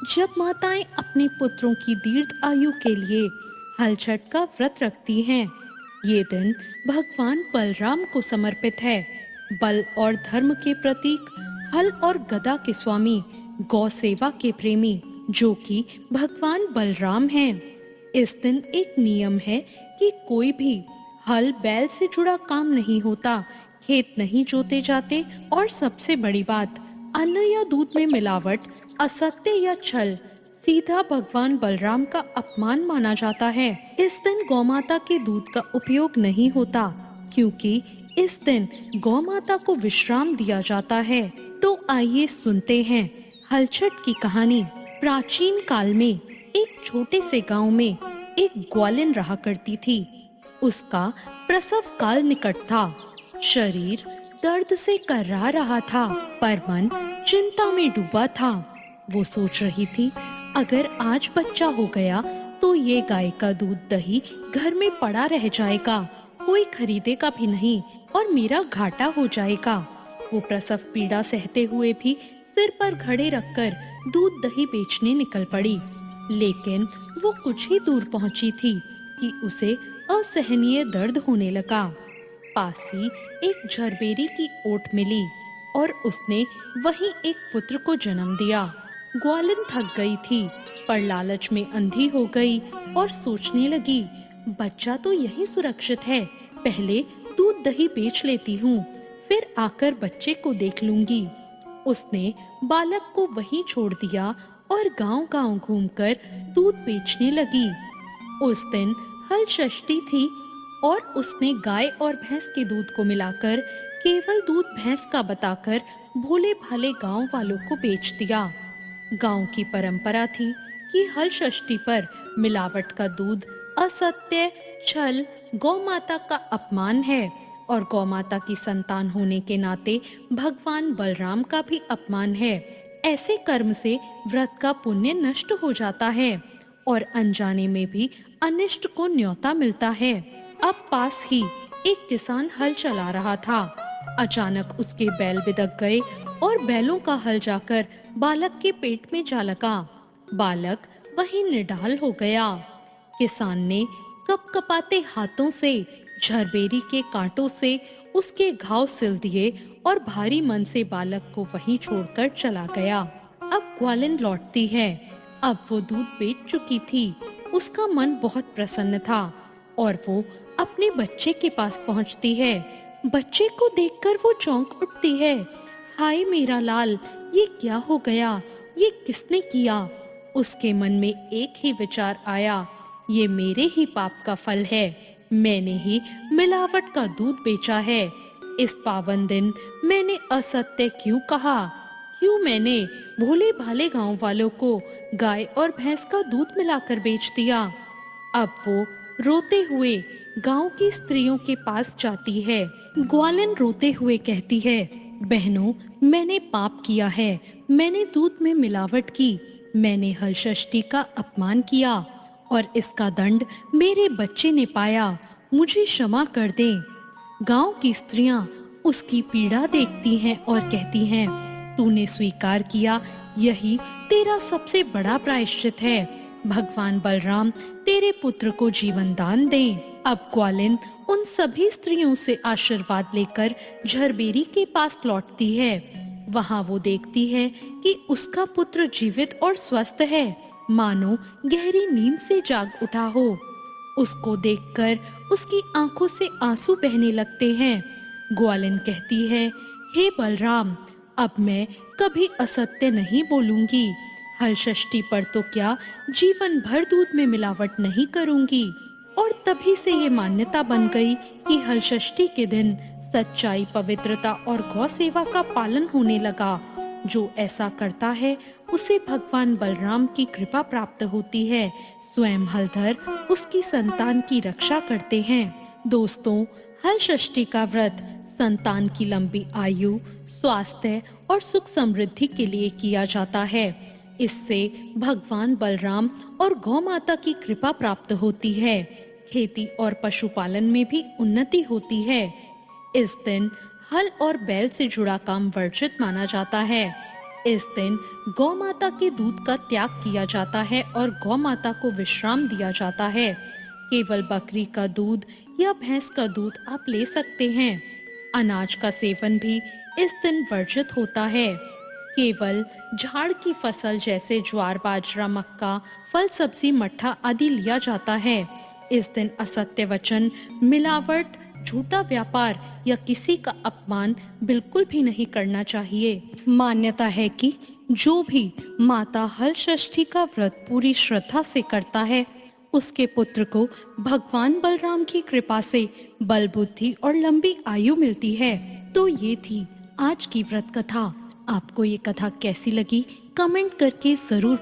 जब माताएं अपने पुत्रों की दीर्घ आयु के लिए हल छठ का व्रत रखती हैं, ये दिन भगवान बलराम को समर्पित है। बल और धर्म के प्रतीक, हल और गदा के स्वामी, गौ सेवा के प्रेमी, जो कि भगवान बलराम हैं। इस दिन एक नियम है कि कोई भी हल बैल से जुड़ा काम नहीं होता, खेत नहीं जोते जाते और सबसे बड़ी बात, अन्न या दूध में मिलावट, असत्य या छल सीधा भगवान बलराम का अपमान माना जाता है। इस दिन गौमाता के दूध का उपयोग नहीं होता, क्योंकि इस दिन गौमाता को विश्राम दिया जाता है। तो आइए सुनते हैं हल छठ की कहानी। प्राचीन काल में एक छोटे से गांव में एक ग्वालिन रहा करती थी। उसका प्रसव काल निकट था। शरीर दर्द से कर्रा रहा था, पर मन चिंता में डूबा था। वो सोच रही थी, अगर आज बच्चा हो गया तो ये गाय का दूध दही घर में पड़ा रह जाएगा, कोई खरीदेगा भी नहीं और मेरा घाटा हो जाएगा। वो प्रसव पीड़ा सहते हुए भी सिर पर घड़े रखकर दूध दही बेचने निकल पड़ी। लेकिन वो कुछ ही दूर पहुंची थी कि उसे असहनीय दर्द होने लगा। पास ही एक झरबेरी की ओट मिली और उसने वहीं एक पुत्र को जन्म दिया। ग्वालिन थक गई थी, पर लालच में अंधी हो गई और सोचने लगी, बच्चा तो यही सुरक्षित है, पहले दूध दही बेच लेती हूँ, फिर आकर बच्चे को देख लूंगी। उसने बालक को वहीं छोड़ दिया और गांव-गांव घूमकर दूध बेचने लगी। उस दिन हल षष्ठी थी और उसने गाय और भैंस के दूध को मिलाकर केवल दूध भैंस का बताकर भोले भाले गांव वालों को बेच दिया। गांव की परंपरा थी कि हल षष्ठी पर मिलावट का दूध असत्य, छल, गौ माता का अपमान है और गौ माता की संतान होने के नाते भगवान बलराम का भी अपमान है। ऐसे कर्म से व्रत का पुण्य नष्ट हो जाता है और अनजाने में भी अनिष्ट को न्योता मिलता है। अब पास ही एक किसान हल चला रहा था। अचानक उसके बैल बिदक गए और बैलों का हल जाकर बालक के पेट में जा लगा। बालक वहीं निढाल हो गया। किसान ने कपकपाते हाथों से झरबेरी के कांटों से उसके घाव सिल दिए और भारी मन से बालक को वहीं छोड़कर चला गया। अब ग्वालिन लौटती है। अब वो दूध बेच चुकी थी। उसका मन बहुत प्रसन्न था और वो अपने बच्चे के पास पहुंचती है। बच्चे को देखकर वो चौंक उठती है। हाय मेरा लाल, ये क्या हो गया? ये किसने किया? उसके मन में एक ही विचार आया, ये मेरे ही पाप का फल है। मैंने ही मिलावट का दूध बेचा है। इस पावन दिन मैंने असत्य क्यों कहा? क्यों मैंने भोले भाले गांव वालों को गाय और भैंस का दूध मिलाकर बेच दिया? अब वो रोते हुए गांव की स्त्रियों के पास जाती है। ग्वालिन रोते हुए कहती है, बहनों, मैंने पाप किया है। मैंने दूध में मिलावट की। मैंने हल षष्ठी का अपमान किया और इसका दंड मेरे बच्चे ने पाया। मुझे क्षमा कर दें। गांव की स्त्रियां उसकी पीड़ा देखती हैं और कहती हैं, तूने स्वीकार किया, यही तेरा सबसे बड़ा प्रायश्चित है। भगवान बलराम तेरे पुत्र को जीवन दान दें। अब ग्वालिन उन सभी स्त्रियों से आशीर्वाद लेकर झरबेरी के पास लौटती है। वहां वो देखती है कि उसका पुत्र जीवित और स्वस्थ है, मानो गहरी नींद से जाग उठा हो। उसको देखकर उसकी आंखों से आंसू बहने लगते हैं। ग्वालिन कहती है, हे बलराम, अब मैं कभी असत्य नहीं बोलूंगी। हल षष्ठी पर तो क्या, जीवन भर दूध में मिलावट नहीं करूंगी। और तभी से ये मान्यता बन गई कि हल षष्ठी के दिन सच्चाई, पवित्रता और गौ सेवा का पालन होने लगा। जो ऐसा करता है उसे भगवान बलराम की कृपा प्राप्त होती है। स्वयं हलधर उसकी संतान की रक्षा करते हैं। दोस्तों, हल षष्ठी का व्रत संतान की लंबी आयु, स्वास्थ्य और सुख समृद्धि के लिए किया जाता है। इससे भगवान बलराम और गौ माता की कृपा प्राप्त होती है। खेती और पशुपालन में भी उन्नति होती है। इस दिन हल और बैल से जुड़ा काम वर्जित माना जाता है। इस दिन गौ माता के दूध का त्याग किया जाता है और गौ माता को विश्राम दिया जाता है। केवल बकरी का दूध या भैंस का दूध आप ले सकते हैं। अनाज का सेवन भी इस दिन वर्जित होता है। केवल झाड़ की फसल जैसे ज्वार, बाजरा, मक्का, फल, सब्जी, मट्ठा आदि लिया जाता है। इस दिन असत्य वचन, मिलावट, झूठा व्यापार या किसी का अपमान बिल्कुल भी नहीं करना चाहिए। मान्यता है कि जो भी माता हल षष्ठी का व्रत पूरी श्रद्धा से करता है, उसके पुत्र को भगवान बलराम की कृपा से बल, बुद्धि और लंबी आयु मिलती है। तो ये थी आज की व्रत कथा। आपको ये कथा कैसी लगी कमेंट करके जरूर